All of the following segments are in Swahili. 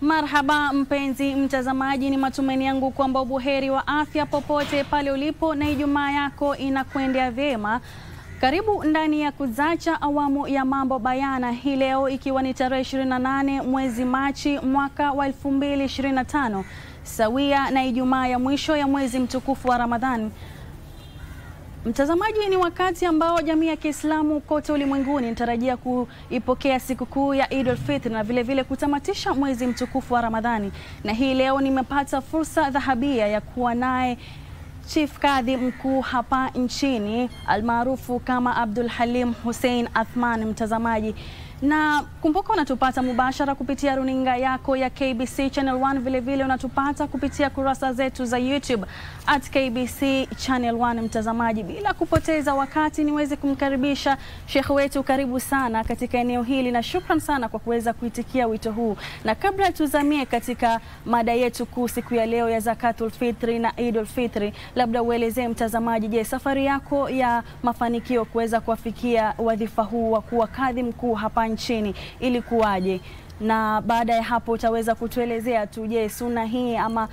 Marhaba mpenzi mtazamaji, ni matumaini yangu kwamba buheri wa afya popote pale ulipo na Ijumaa yako inakwendea vyema. Karibu ndani ya Kuzacha awamu ya mambo bayana hii leo, ikiwa ni tarehe 28 mwezi Machi mwaka wa 2025, sawia na Ijumaa ya mwisho ya mwezi mtukufu wa Ramadhani. Mtazamaji, ni wakati ambao jamii ya Kiislamu kote ulimwenguni inatarajia kuipokea sikukuu ya Eid al-Fitr na vile kutamatisha mwezi mtukufu wa Ramadhani. Na hii leo nimepata fursa dhahabia ya kuwa naye Chief Kadhi mkuu hapa nchini almaarufu kama Abdul Halim Hussein Athman. Mtazamaji, na kumbuka unatupata mubashara kupitia runinga yako ya KBC Channel 1, vile unatupata kupitia kurasa zetu za YouTube @KBC Channel 1. Mtazamaji, bila kupoteza wakati niweze kumkaribisha Sheikh wetu. Karibu sana katika eneo hili na shukran sana kwa kuweza kuitikia wito huu. Na kabla tuzamie katika mada yetu kuu siku ya leo ya Zakatul Fitri na Eid al-Fitri, labda uelezee mtazamaji, je, safari yako ya mafanikio kuweza kuwafikia wadhifa huu wa kuwa kadhi mkuu hapa nchini ilikuwaje? Na baada ya hapo utaweza kutuelezea tu, je, sunna hii ama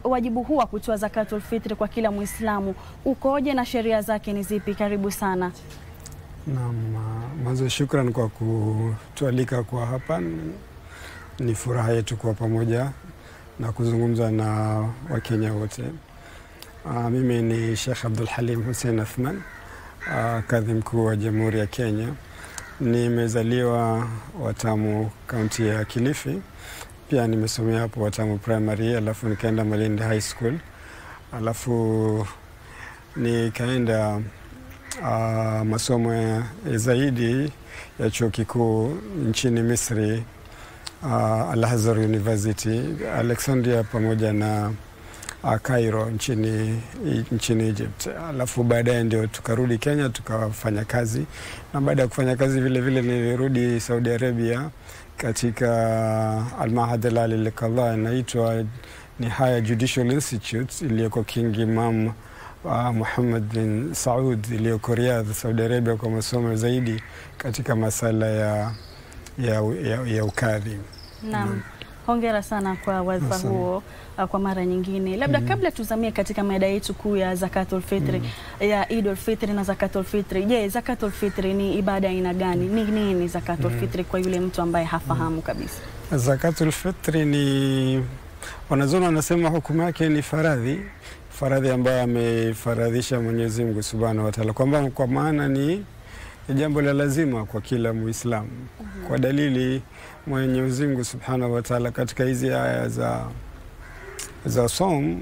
wajibu huu wa kutoa Zakatul Fitri kwa kila Muislamu ukoje na sheria zake ni zipi? Karibu sana. Naam, mwanzo shukran kwa kutualika kwa hapa. Ni furaha yetu kwa pamoja na kuzungumza na Wakenya wote. Mimi ni Sheikh Abdul Halim Hussein Athman, kadhi mkuu wa Jamhuri ya Kenya. Nimezaliwa Watamu, kaunti ya Kilifi. Pia nimesomea hapo Watamu Primary, alafu nikaenda Malindi High School. Alafu nikaenda masomo zaidi ya chuo kikuu nchini Misri, Al-Azhar University, Alexandria pamoja na Cairo nchini Egypt. Alafu baadaye ndio tukarudi Kenya tukafanya kazi, na baada ya kufanya kazi vile nilirudi Saudi Arabia katika Al-Mahad Al-Ali Al-Qadha, inaitwa Nihaya Judicial Institute iliyoko King Imam Muhammad bin Saud iliyoko Riyadh, Saudi Arabia, kwa masomo zaidi katika masala ya ukadhi. Naam. Hongera sana kwa wadhifa huo kwa mara nyingine. Labda kabla tuzamie katika mada yetu kuu ya Zakatul Fitri, ya Eid al-Fitri na Zakatul Fitri. Je, Zakatul Fitri ni ibada aina gani? Ni nini Zakatul Fitri kwa yule mtu ambaye hafahamu kabisa? Zakatul Fitri ni, wanazuoni wanasema hukumu yake ni faradhi ambayo amefaradhisha Mwenyezi Mungu Subhanahu wa Ta'ala, kwamba kwa maana ni jambo la lazima kwa kila Muislamu. Kwa dalili Mwenyezi Mungu Subhanahu wa Ta'ala katika hizi aya za som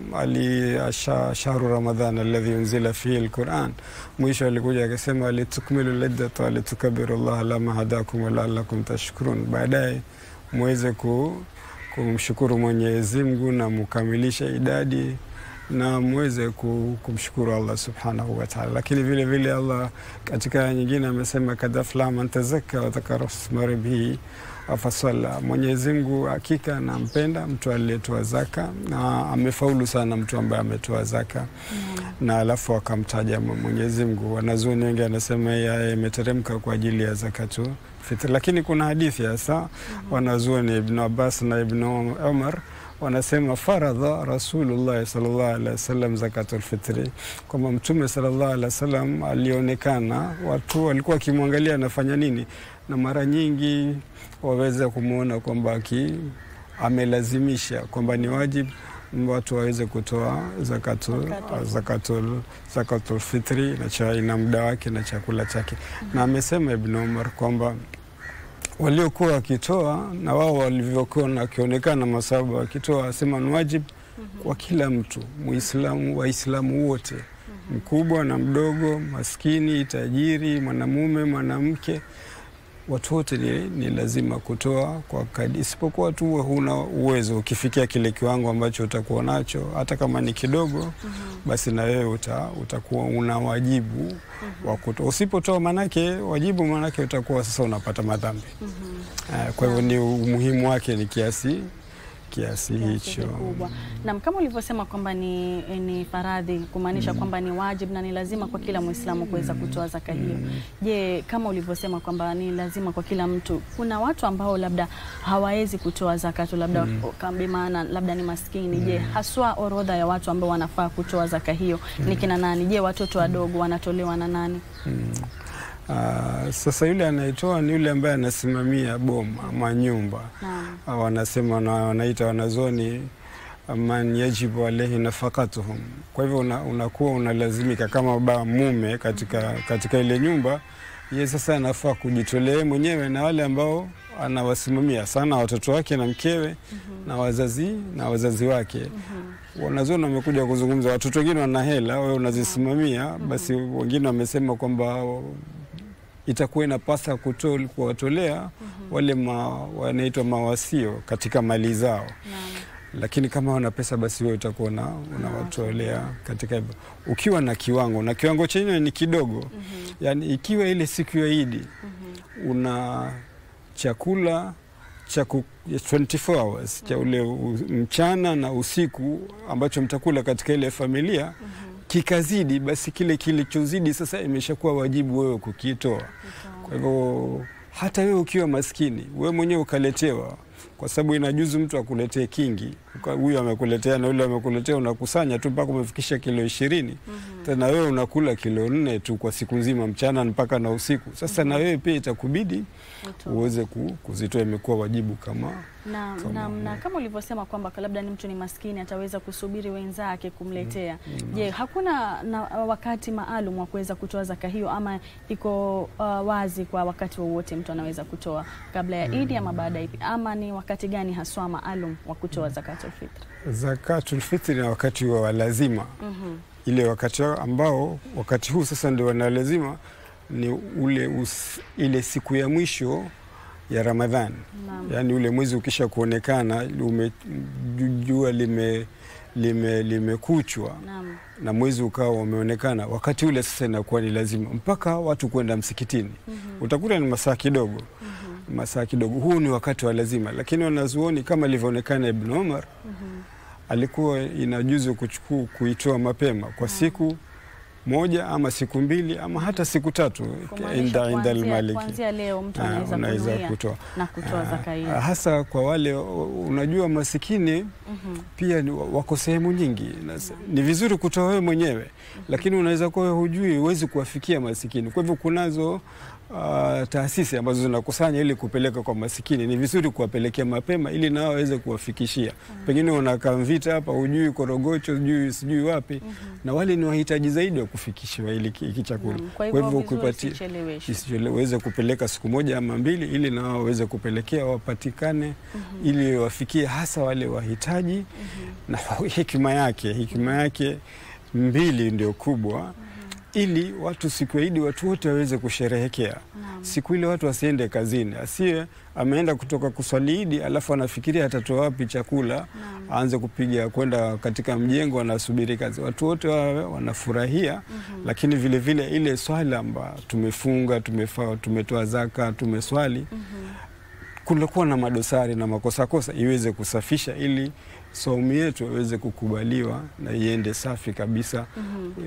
shahru Ramadhan alladhi unzila fihi al-Quran, mwisho alikuja akasema litukmilu al-iddata wa litukabbiru Allah ala ma hadakum wa la'allakum tashkurun. Baadaye muweze kumshukuru Mwenyezi Mungu na mukamilisha idadi na muweze kumshukuru Allah Subhanahu wa Ta'ala. Lakini vile Allah katika nyingine amesema kadafla man tazakka wa dhakara isma rabbih afasalla. Mwenyezi Mungu hakika nampenda mtu aliyetoa zaka, na amefaulu sana mtu ambaye ametoa zaka. Na alafu akamtaja Mwenyezi Mungu. Wanazuoni wengi anasema yeye imeteremka kwa ajili ya Zakatul Fitr. Lakini kuna hadithi hasa wanazuoni Ibn Abbas na Ibn Umar wanasema faradha Rasulullah sallallahu alaihi wasallam Zakatul Fitri, kwamba Mtume sallallahu alaihi wasallam alionekana watu walikuwa wakimwangalia anafanya nini, na mara nyingi waweza kumuona kwamba amelazimisha kwamba ni wajibu watu waweze kutoa Zakatul Fitri na muda wake na chakula chake. Na amesema Ibn Umar kwamba waliokuwa wakitoa na wao walivyokuwa wakionekana masahaba wakitoa, asema ni wajibu kwa kila mtu Muislamu, Waislamu wote, mkubwa na mdogo, maskini, tajiri, mwanamume, mwanamke, watu wote ni lazima kutoa kwa kadri, isipokuwa tu huna uwezo. Ukifikia kile kiwango ambacho utakuwa nacho, hata kama ni kidogo, basi na wewe utakuwa una wajibu wa kutoa. Usipotoa manake utakuwa sasa unapata madhambi. Kwa hivyo ni umuhimu wake ni kiasi hicho. Na kama ulivyosema kwamba ni faradhi, kumaanisha kwamba ni wajibu na ni lazima kwa kila Muislamu kuweza kutoa zaka hiyo. Je, kama ulivyosema kwamba ni lazima kwa kila mtu, kuna watu ambao labda hawawezi kutoa zakatu, labda kama maana labda ni maskini. Je, haswa orodha ya watu ambao wanafaa kutoa zaka hiyo ni kina nani? Je, watoto wadogo wanatolewa na nani? Sasa yule anaitoa ni yule ambaye anasimamia boma ama nyumba. Wanasema wanaita wanazoni man yajibu alayhi nafaqatuhum. Kwa hivyo unakuwa unalazimika kama baba mume katika ile nyumba, yeye sasa anafaa kujitolea mwenyewe na wale ambao anawasimamia sana, watoto wake na mkewe na wazazi wake. Wanazoni wamekuja kuzungumza, watoto wengine wana hela, wewe unazisimamia, basi wengine wamesema kwamba itakuwa inapasa kuwatolea wale wanaitwa mawasio katika mali zao. Lakini kama wana pesa, basi wewe utakuwa unawatolea katika hivyo. Ukiwa na kiwango chenye ni kidogo. Yani ikiwa ile siku ya Idi una chakula cha 24 hours cha ule mchana na usiku ambacho mtakula katika ile familia, kikazidi, basi kile kilichozidi sasa imeshakuwa wajibu wewe kukitoa. Kwa hivyo hata wewe ukiwa maskini, wewe mwenyewe ukaletewa, kwa sababu inajuzu mtu akuletee kingi, huyu amekuletea na yule amekuletea, unakusanya tu mpaka umefikisha kilo 20. Tena wewe unakula kilo 4 tu kwa siku nzima, mchana mpaka na usiku. Sasa na wewe pia itakubidi uweze kuzitoa, imekuwa wajibu kama na kama ulivyosema kwamba labda ni mtu ni maskini ataweza kusubiri wenzake kumletea. Je, hakuna wakati maalum wa kuweza kutoa zaka hiyo, ama iko wazi kwa wakati wowote mtu anaweza kutoa, kabla ya Idi ama baada ya Idi, ama ni wakati gani haswa maalum wa kutoa zakatul fitr? Zakatul fitr ni wakati wa lazima. Ile wakati ambao wakati huu sasa ndio wana lazima ni ile siku ya mwisho ya Ramadhani. Yani ule mwezi ukisha kuonekana, jua limekuchwa na mwezi ukawa umeonekana, wakati ule sasa inakuwa ni lazima mpaka watu kwenda msikitini. Utakuta ni masaa kidogo. Huu ni wakati wa lazima, lakini wanazuoni kama ilivyoonekana Ibn Umar alikuwa inajuzu kuitoa mapema kwa siku moja ama siku 2 ama hata siku 3 inda al-Maliki. Kuanzia leo mtu anaweza kutoa zaka hiyo. Hasa kwa wale unajua masikini pia wako sehemu nyingi. Ni vizuri kutoa wewe mwenyewe, lakini unaweza kuwa hujui, huwezi kuwafikia masikini. Kwa hivyo kunazo taasisi ambazo zinakusanya ili kupeleka kwa masikini. Ni vizuri kuwapelekea mapema ili nao waweze kuwafikishia. Pengine unakaa Mvita hapa, hujui Korogocho, hujui sijui wapi, na wale ni wahitaji zaidi wa kufikishiwa ili chakula. Kwa hivyo kupatia uweze kupeleka siku 1 ama 2 ili nao waweze kupelekea, wapatikane ili wafikie hasa wale wahitaji. Na hikima yake 2 ndio kubwa, ili watu siku ya Idi watu wote waweze kusherehekea. Siku ile watu wasiende kazini, asiye ameenda kutoka kuswali Idi alafu anafikiria atatoa wapi chakula, aanze kupiga kwenda katika mjengo anasubiri kazi. Watu wote wanafurahia, lakini vile vile ile swala ambayo tumefunga, tumetoa zaka, tumeswali, kunakuwa na madosari na makosa iweze kusafisha ili saumu yetu iweze kukubaliwa na iende safi kabisa.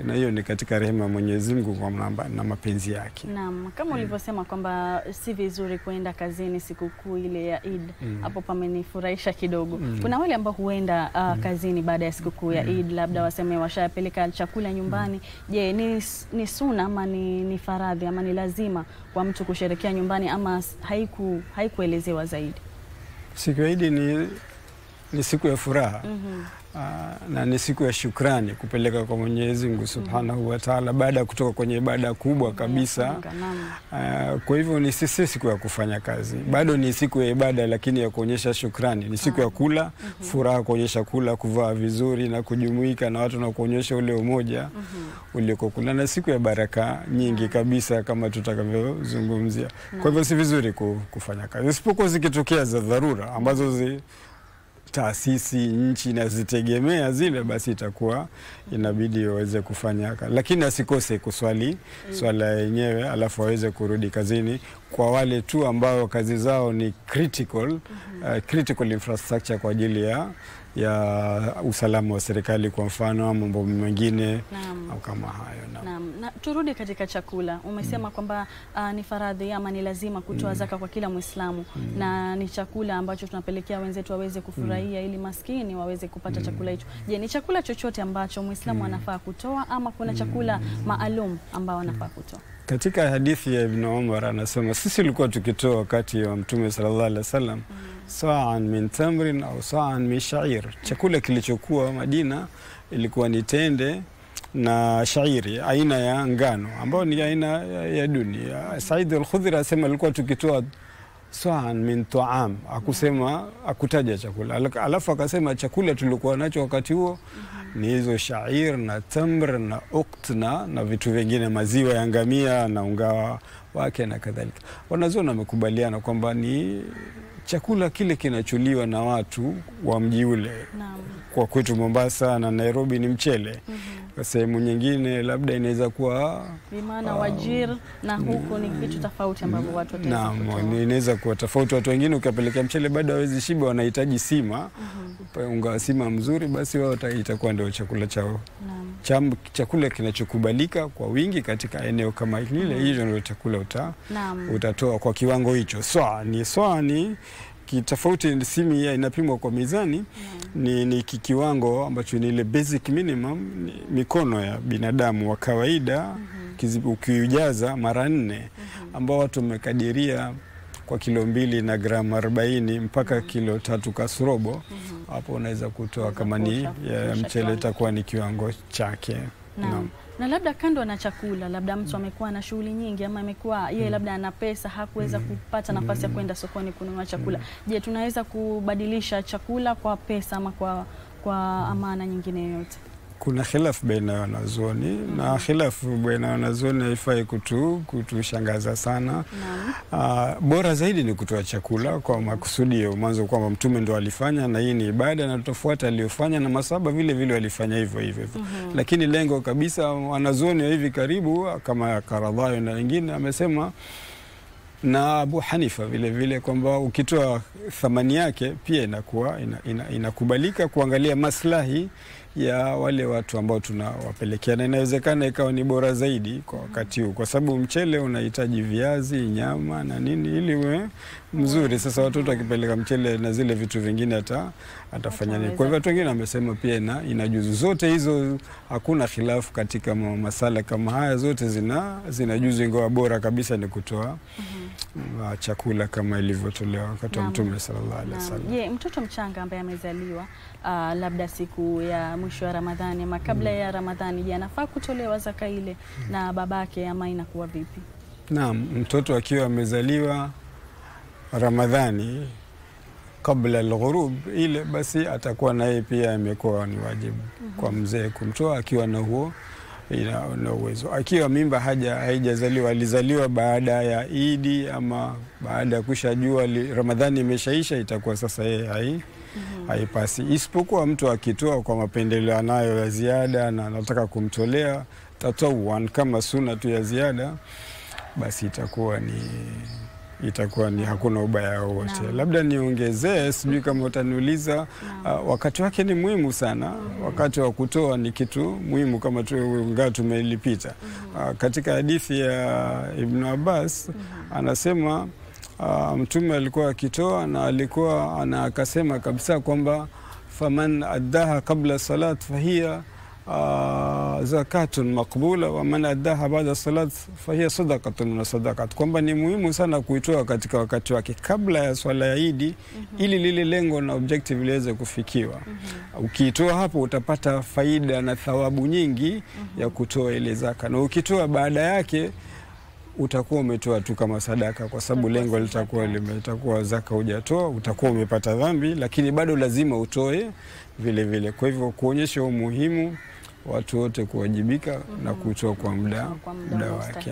Na hiyo ni katika rehema ya Mwenyezi Mungu na mapenzi yake. Naam, kama ulivyosema kwamba si vizuri kuenda kazini siku kuu ile ya Eid, hapo pamenifurahisha kidogo. Kuna wale ambao huenda kazini baada ya siku kuu ya Eid, labda waseme washapeleka chakula nyumbani. Je, ni sunna ama ni faradhi ama ni lazima kwa mtu kusherehekea nyumbani, ama haikuelezewa zaidi? Siku ya Eid ni siku ya furaha. Na ni siku ya shukrani kupeleka kwa Mwenyezi Mungu Subhanahu wa Ta'ala baada ya kutoka kwenye ibada kubwa kabisa. Kwa hivyo ni siku ya kufanya kazi. Bado ni siku ya ibada, lakini ya kuonyesha shukrani. Ni siku ya kula, furaha, kuonyesha kula, kuvaa vizuri na kujumuika na watu na kuonyesha ule umoja ulikokula, na siku ya baraka nyingi kabisa kama tutakavyozungumzia. Kwa hivyo si vizuri kufanya kazi, isipokuwa zikitokea za dharura ambazo taasisi nchi na zitegemea zile, basi itakuwa inabidi waweze kufanya, lakini asikose kuswali swala yenyewe alafu waweze kurudi kazini. kwa wale tu ambao kazi zao ni critical infrastructure kwa ajili ya usalama wa serikali, kwa mfano mambo mengine au kama hayo. Na turudi katika chakula. Umesema kwamba ni faradhi ama ni lazima kutoa zaka kwa kila Muislamu, na ni chakula ambacho tunapelekea wenzetu waweze kufurahia ili maskini waweze kupata chakula hicho. Je, ni chakula chochote ambacho Muislamu anafaa kutoa ama kuna chakula maalum ambao anafaa kutoa? Katika hadithi ya Ibn Umar anasema sisi tulikuwa tukitoa wakati wa Mtume sallallahu alaihi wasallam sa'an min tamrin au sa'an min sha'ir. Chakula kilichokuwa Madina ilikuwa ni tende na shairi, aina ya ngano ambao ni aina ya duni. Said al-Khudri asema alikuwa tukitoa sa'an min ta'am, akutaja chakula. Alafu akasema chakula tulikuwa nacho wakati huo ni hizo shair na tamr na ukt na vitu vingine, maziwa ya ngamia na unga wake na kadhalika. Wanazuoni wamekubaliana kwamba ni chakula kile kinachuliwa na watu wa mji ule. Kwa kwetu Mombasa na Nairobi ni mchele. Kwa sehemu nyingine labda inaweza kuwa maana wajir, na huko ni vitu tofauti ambavyo watu wataweza kutoa. Inaweza kuwa tofauti. Watu wengine ukapeleka mchele bado hawezi shiba, wanahitaji sima. Unga wa sima mzuri, basi wao itakuwa ndio chakula chao. Chakula kinachokubalika kwa wingi katika eneo kama hili, hiyo ndio chakula utatoa kwa kiwango hicho. Swa ni kitofauti, simi inapimwa kwa mizani. Ni kiwango ambacho ni ile basic minimum, mikono ya binadamu wa kawaida. Ukiujaza mara 4, ambao watu wamekadiria kwa kilo 2 na gramu 40 mpaka kilo 3 kasrobo, hapo unaweza kutoa kama ni ya mchele, itakuwa ni kiwango chake. Na labda kando na chakula, labda mtu amekuwa na shughuli nyingi ama amekuwa yeye labda ana pesa, hakuweza kupata nafasi ya kwenda sokoni kununua chakula. Je, tunaweza kubadilisha chakula kwa pesa ama kwa amana nyingine yoyote? Kuna khilafu baina ya wanazuoni, na khilafu baina ya wanazuoni haifai kutushangaza sana. Bora zaidi ni kutoa chakula kwa makusudio mwanzo, kwamba Mtume ndo alifanya na hii ni ibada na tutafuata aliyofanya, na masahaba vile vile walifanya hivyo. Lakini lengo kabisa, wanazuoni wa hivi karibu kama Karadhawi na wengine amesema, na Abu Hanifa vile vile, kwamba ukitoa thamani yake pia inakubalika kuangalia maslahi ya wale watu ambao tunawapelekea, na inawezekana ikawa ni bora zaidi kwa wakati huu, kwa sababu mchele unahitaji viazi, nyama na nini ili uwe mzuri. Sasa watoto wakipeleka mchele na zile vitu vingine atafanya nini? Kwa hivyo watu wengine wamesema pia inajuzu. Zote hizo hakuna khilafu katika masala kama haya, zote zinajuzu, ingawa bora kabisa ni kutoa chakula kama ilivyotolewa wakati wa Mtume sallallahu alaihi wasallam. Je, mtoto mchanga ambaye amezaliwa labda siku ya mwisho ya Ramadhani ama kabla ya Ramadhani, je, anafaa kutolewa zaka ile na babake ama inakuwa vipi? Naam, mtoto akiwa amezaliwa Ramadhani kabla al-ghurub ile, basi atakuwa naye pia imekuwa ni wajibu kwa mzee kumtoa akiwa na huo na uwezo. Akiwa mimba haijazaliwa, alizaliwa baada ya Idi ama baada ya kushajua Ramadhani imeshaisha, itakuwa sasa yeye haipasi, isipokuwa mtu akitoa kwa mapendeleo anayo ya ziada na anataka kumtolea tatawwan kama sunna tu ya ziada, basi itakuwa ni hakuna ubaya wote. Labda niongezee, sijui kama utaniuliza, wakati wake ni muhimu sana. Wakati wa kutoa ni kitu muhimu kama tumelipita. Katika hadithi ya Ibn Abbas anasema Mtume alikuwa akitoa na alikuwa akasema kabisa kwamba faman addaha qabla salat fahiya zakatun maqbula wa man addaha ba'da salat fahiya sadaqatun min sadaqat, kwamba ni muhimu sana kuitoa katika wakati wake kabla ya swala ya Idi ili lile lengo na objective liweze kufikiwa. Ukiitoa hapo utapata faida na thawabu nyingi ya kutoa ile zaka, na ukitoa baada yake utakuwa umetoa tu kama sadaka, kwa sababu lengo litakuwa zaka hujatoa, utakuwa umepata dhambi, lakini bado lazima utoe vile vile. Kwa hivyo kuonyesha umuhimu watu wote kuwajibika na kutoa kwa muda wake.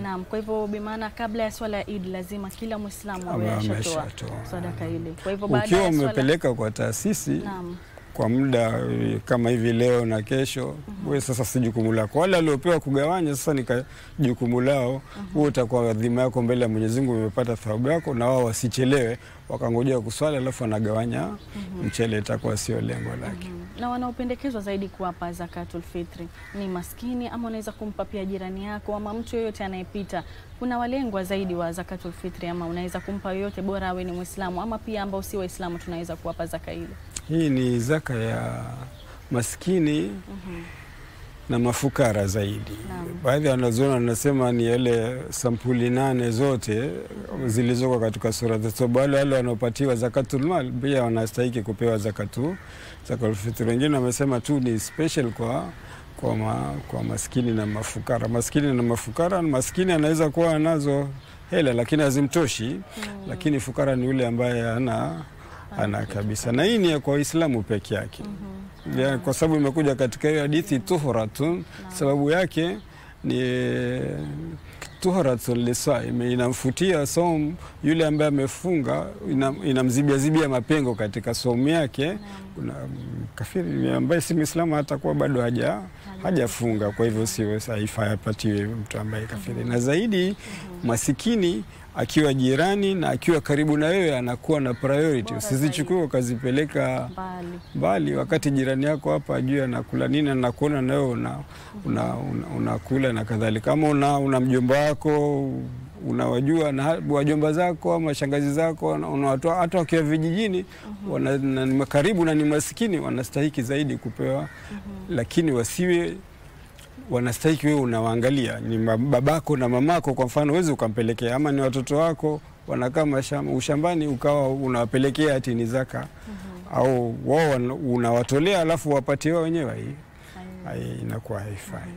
Naam, kwa hivyo bimaana kabla ya swala ya Eid lazima kila Muislamu awe ashatoa sadaka ile. Kwa hivyo baada ya ukiwa umepeleka kwa taasisi, kwa muda kama hivi leo na kesho, wewe sasa si jukumu lako. Wale waliopewa kugawanya sasa ni jukumu lao. Wewe utakuwa dhima yako mbele ya Mwenyezi Mungu, umepata thawabu yako, na wao wasichelewe wakangojea kuswali alafu anagawanya mchele, itakuwa sio lengo lake. Na wanaopendekezwa zaidi kuwapa zakatul fitri ni maskini, ama unaweza kumpa pia jirani yako ama mtu yoyote anayepita? Kuna walengwa zaidi wa zakatul fitri, ama unaweza kumpa yoyote, bora awe ni Muislamu ama pia ambao si Waislamu tunaweza kuwapa zaka ile? Hii ni zaka ya maskini na mafukara zaidi. Baadhi ya wanazuoni wanasema ni yale sampuli 8 zote zilizoko katika sura At-Tauba. Wale wanaopatiwa zakatul mal pia wanastahili kupewa zakatul fitr. Wengine wamesema tu ni special kwa maskini na mafukara. Maskini na mafukara, maskini anaweza kuwa anazo hela lakini hazimtoshi, lakini fukara ni yule ambaye ana kabisa. Na hii ni kwa Waislamu peke yake. Kwa sababu imekuja katika hiyo hadithi tuhratun, sababu yake ni tuhratun lisaim, inamfutia saum yule ambaye amefunga, inamzibia mapengo katika saumu yake. Kuna kafiri ambaye si Muislamu atakuwa bado hajafunga, kwa hivyo sio sahifa yapatiwe mtu ambaye kafiri. Na zaidi masikini akiwa jirani na akiwa karibu na wewe anakuwa na priority. Usizichukue ukazipeleka mbali, wakati jirani yako hapa ajue anakula nini na kuona na wewe unakula na kadhalika. Kama una mjomba wako unawajua na wajomba zako ama shangazi zako, unawatoa hata wakiwa vijijini, ni karibu na ni maskini, wanastahili zaidi kupewa. Lakini wasiwe wanastahili wewe unawaangalia. Ni babako na mamako kwa mfano, uweze ukampelekea, ama ni watoto wako wanakaa ushambani ukawa unawapelekea ati ni zaka, au wao unawatolea alafu wapatie wao wenyewe, hii inakuwa haifai.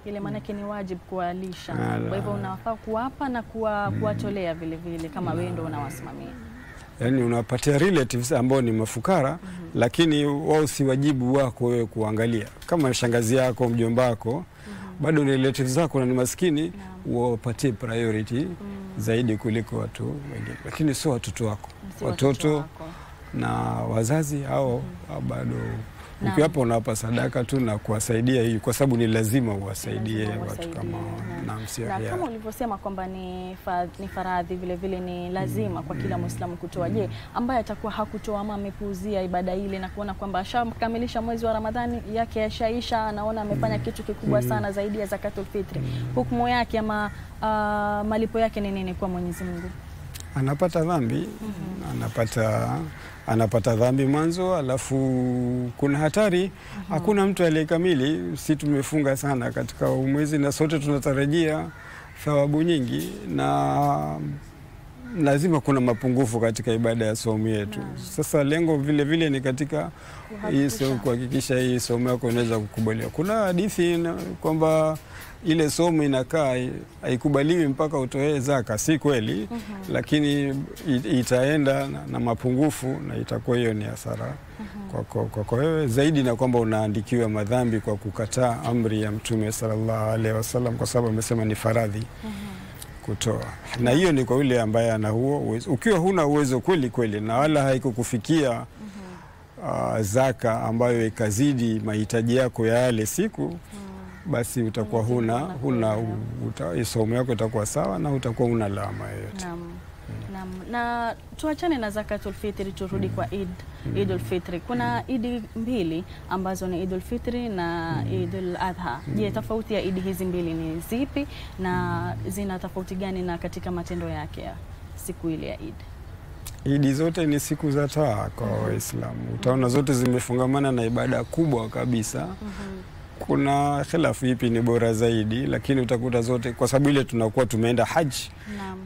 Ile maanake ni wajibu kuwalisha. Kwa hivyo unawafaa kuwapa na kuwatolea vile vile kama wewe ndio unawasimamia. Yaani unawapatia relatives ambao ni mafukara, lakini wao si wajibu wako wewe kuangalia. Kama shangazi yako, mjomba wako, bado ni relatives zako na ni maskini, wapatie priority zaidi kuliko watu wengine. Lakini sio watoto wako. Watoto na wazazi hao bado ukiwapa unawapa sadaka tu na kuwasaidia hii, kwa sababu ni lazima uwasaidie watu kama na msia. Na kama ulivyosema kwamba ni faradhi, vile vile ni lazima kwa kila Muislamu kutoa. Je, ambaye atakuwa hakutoa ama amepuuzia ibada ile na kuona kwamba ashamkamilisha mwezi wa Ramadhani yake yashaisha, anaona amefanya kitu kikubwa sana zaidi ya zakatul fitri, hukumu yake ama malipo yake ni nini kwa Mwenyezi Mungu? Anapata dhambi, anapata dhambi mwanzo, alafu kuna hatari. Hakuna mtu aliyekamili. Si tumefunga sana katika mwezi na sote tunatarajia thawabu nyingi, na lazima kuna mapungufu katika ibada ya saumu yetu. Sasa lengo vile vile ni katika hii kuhakikisha hii saumu yako inaweza kukubaliwa. Kuna hadithi kwamba ile somo inakaa haikubaliwi mpaka utoe zaka. Si kweli, lakini itaenda na mapungufu na itakuwa hiyo ni hasara kwa wewe zaidi, na kwamba unaandikiwa madhambi kwa kukataa amri ya Mtume sallallahu alaihi wasallam, kwa sababu amesema ni faradhi kutoa. Na hiyo ni kwa yule ambaye ana huo uwezo. Ukiwa huna uwezo kweli na wala haikukufikia zaka ambayo ikazidi mahitaji yako ya yale siku, basi utakuwa saumu yako itakuwa sawa na utakuwa una lawama yoyote. Na tuachane na zakatul fitri, turudi kwa Idul Fitri. Kuna idi mbili ambazo ni Idul Fitri na Idul Adha. Je, tofauti ya idi hizi mbili ni zipi na zina tofauti gani na katika matendo yake ya siku ile ya Eid? Idi zote ni siku za taa kwa Waislamu. Utaona zote zimefungamana na ibada kubwa kabisa. Kuna khilafu ipi ni bora zaidi, lakini utakuta zote, kwa sababu ile tunakuwa tumeenda haji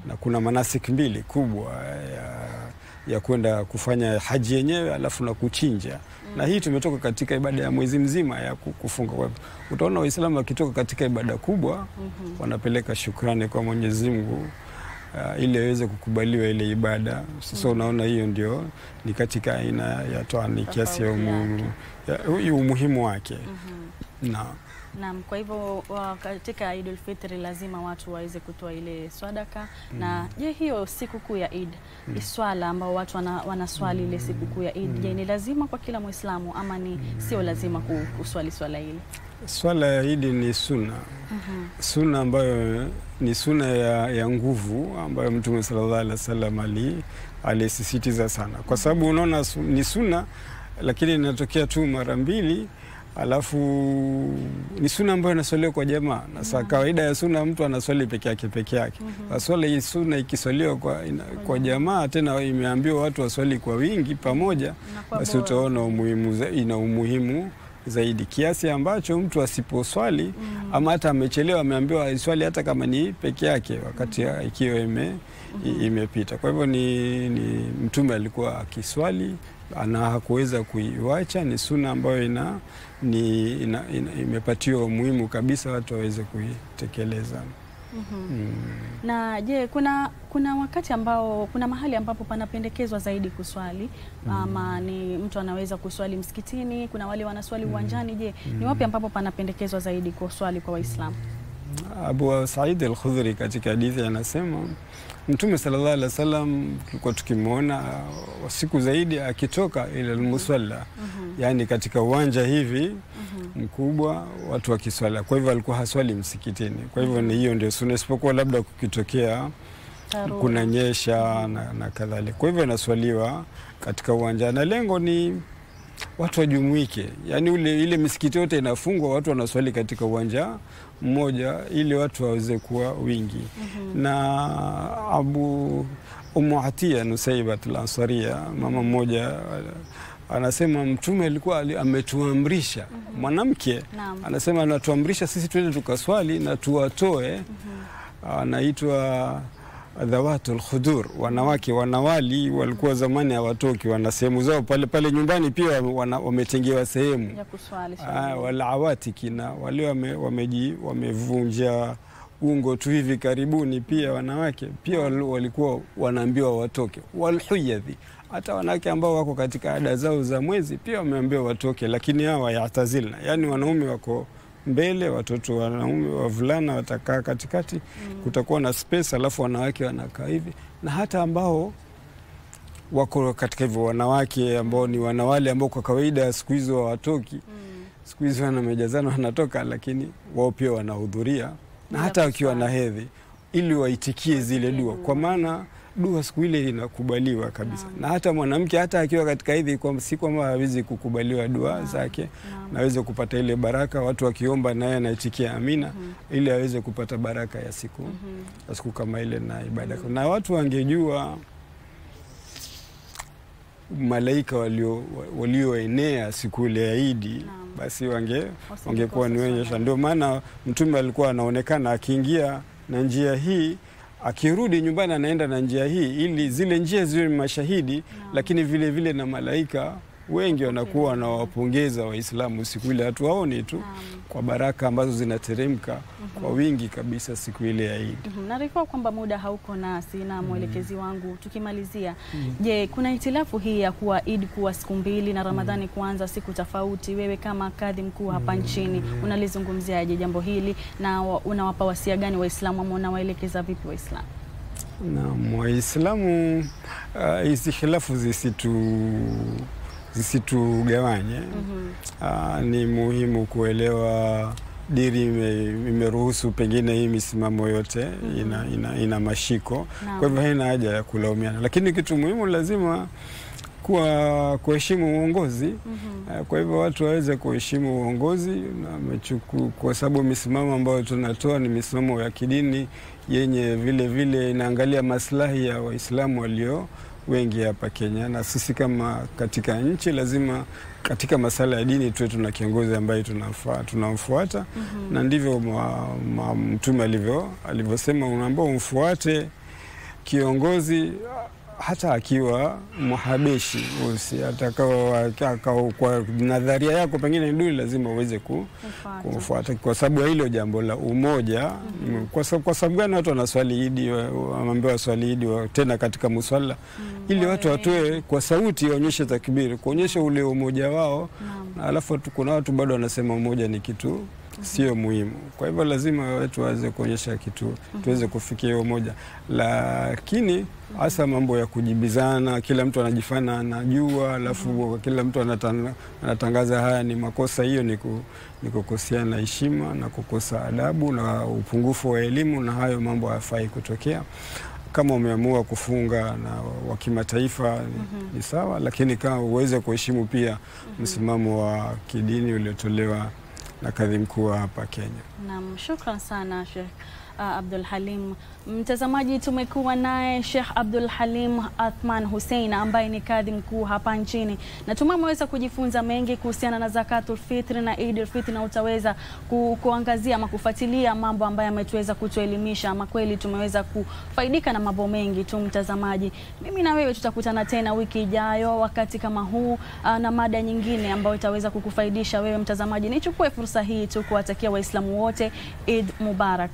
na kuna manasik mbili kubwa ya kwenda kufanya haji yenyewe alafu na kuchinja. Na hii tumetoka katika ibada ya mwezi mzima ya kufunga. Kwa hivyo utaona Waislamu wakitoka katika ibada kubwa wanapeleka shukrani kwa Mwenyezi Mungu ili aweze kukubaliwa ile ibada. Sasa unaona hiyo ndio ni katika aina ya toa, ni kiasi ya umuhimu wake. Naam, kwa hivyo katika Eid al-Fitr lazima watu waweze kutoa ile sadaka. Na je, hiyo sikukuu ya Eid, swala ambao watu wanaswali ile sikukuu ya Eid, je, ni lazima kwa kila Muislamu ama ni sio lazima kuswali swala ile? Swala ya Eid ni sunna. Sunna ambayo ni sunna ya nguvu ambayo Mtume sallallahu alaihi wasallam alisisitiza sana. Kwa sababu unaona ni sunna lakini inatokea tu mara mbili. Alafu ni sunna ambayo inaswaliwa kwa jamaa. Na saa kawaida ya sunna mtu anaswali peke yake. Swala hii sunna ikiswaliwa kwa jamaa, tena imeambiwa watu waswali kwa wingi pamoja, basi utaona ina umuhimu zaidi, kiasi ambacho mtu asiposwali ama hata amechelewa ameambiwa aswali hata kama ni peke yake wakati ikiwa imepita. Kwa hivyo ni Mtume alikuwa akiswali na hakuweza kuiwacha. Ni sunna ambayo imepatiwa umuhimu kabisa watu waweze kuitekeleza. Na je, kuna wakati ambao kuna mahali ambapo panapendekezwa zaidi kuswali ama ni mtu anaweza kuswali msikitini, kuna wale wanaswali uwanjani? Je, ni wapi ambapo panapendekezwa zaidi kuswali kwa Waislamu? Abu Said al-Khudri katika hadithi anasema Mtume sallallahu alaihi wasallam tulikuwa tukimwona siku zaidi akitoka ila al-musalla, yani katika uwanja hivi mkubwa watu wakiswali. Kwa hivyo alikuwa haswali msikitini. Kwa hivyo ni hiyo ndio sunna, isipokuwa labda kukitokea kuna nyesha na kadhalika. Kwa hivyo inaswaliwa katika uwanja na lengo ni watu wajumuike. Yani ile misikiti yote inafungwa, watu wanaswali katika uwanja mmoja ili watu waweze kuwa wingi. Na Ummu Atiya Nusaybat al-Ansariya, mama mmoja, anasema Mtume alikuwa ametuamrisha mwanamke, anasema anatuamrisha sisi twende tukaswali na tuwatoe, anaitwa dhawatul khudur, wanawake wanawali walikuwa zamani hawatoki, wana sehemu zao pale nyumbani, pia wametengewa sehemu ya kuswali. Wala awatiki, na wale wamevunja ungo tu hivi karibuni, pia wanawake pia walikuwa wanaambiwa watoke. Walhuyadhi, hata wanawake ambao wako katika ada zao za mwezi pia wameambiwa watoke, lakini hawa yatazilna, yani wanaume wako mbele, watoto wanaume wavulana watakaa katikati, kutakuwa na space, alafu wanawake wanakaa hivi. Na hata ambao wako katika hivyo wanawake ambao ni wanawali ambao kwa kawaida siku hizo hawatoki, siku hizo wanamejazana wanatoka, lakini wao pia wanahudhuria, na hata wakiwa na hedhi, ili waitikie zile dua, kwa maana dua siku ile inakubaliwa kabisa. Na hata mwanamke hata akiwa katika hedhi, kwa si kwamba hawezi kukubaliwa dua zake, na aweze kupata ile baraka, watu wakiomba naye anaitikia amina, ili aweze kupata baraka ya siku kama ile na ibada. Na watu wangejua malaika walioenea siku ile ya Eid, basi wangekuwa ni wenye. Ndio maana Mtume alikuwa anaonekana akiingia na njia hii, akirudi nyumbani anaenda na njia hii, ili zile njia ziwe mashahidi. Lakini vile vile na malaika wengi wanakuwa wanawapongeza Waislamu siku ile, hatuwaoni tu kwa baraka ambazo zinateremka kwa wingi kabisa siku ile ya Eid. Naarifiwa kwamba muda hauko nasi na mwelekezi wangu, tukimalizia, je, kuna itilafu hii ya kuwa Eid kuwa siku mbili na Ramadhani kuanza siku tofauti? Wewe kama kadhi mkuu hapa nchini unalizungumziaje jambo hili, na unawapa wasia gani Waislamu ama unawaelekeza vipi Waislamu? Na Waislamu hizi khilafu zisitugawanye. Ni muhimu kuelewa dini imeruhusu pengine hii misimamo yote ina mashiko. Kwa hivyo haina haja ya kulaumiana, lakini kitu muhimu lazima kuheshimu uongozi. Kwa hivyo watu waweze kuheshimu uongozi, kwa sababu misimamo ambayo tunatoa ni misimamo ya kidini yenye vile vile inaangalia maslahi ya Waislamu walio wengi hapa Kenya. Na sisi kama katika nchi lazima katika masala ya dini tuwe tuna kiongozi ambaye tunamfuata. Na ndivyo Mtume alivyosema, unaambao umfuate kiongozi hata akiwa Mhabeshi Usi, atakao kwa nadharia yako pengine ni duni, lazima uweze kufuata kwa sababu ya hilo jambo la umoja. Kwa sababu gani watu wanaswali Idi, waambiwa swali Idi tena katika muswala, ili watu watoe kwa sauti, waonyeshe takbiri, kuonyesha ule umoja wao. Alafu kuna watu bado wanasema umoja ni kitu sio muhimu. Kwa hivyo lazima watu waweze kuonyesha kitu, tuweze kufikia umoja. Lakini hasa mambo ya kujibizana, kila mtu anajifanya anajua, alafu kila mtu anatangaza haya ni makosa, hiyo ni kukoseana heshima na kukosa adabu na upungufu wa elimu, na hayo mambo hayafai kutokea. Kama umeamua kufunga na wa kimataifa ni sawa, lakini kama uweze kuheshimu pia msimamo wa kidini uliotolewa na kadhi mkuu hapa Kenya. Naam, shukran sana Sheikh Abdul Halim. Mtazamaji, tumekuwa naye Sheikh Abdul Halim Athman Hussein ambaye ni kadhi mkuu hapa nchini. Na tumeweza kujifunza mengi kuhusiana na Zakatul Fitr na Eidul Fitr, na utaweza kuangazia ama kufuatilia mambo ambayo ametuweza kutuelimisha. Ama kweli tumeweza kufaidika na mambo mengi tu mtazamaji. Mimi na wewe tutakutana tena wiki ijayo wakati kama huu na mada nyingine ambayo itaweza kukufaidisha wewe mtazamaji. Nichukue fursa hii tu kuwatakia Waislamu wote Eid Mubarak.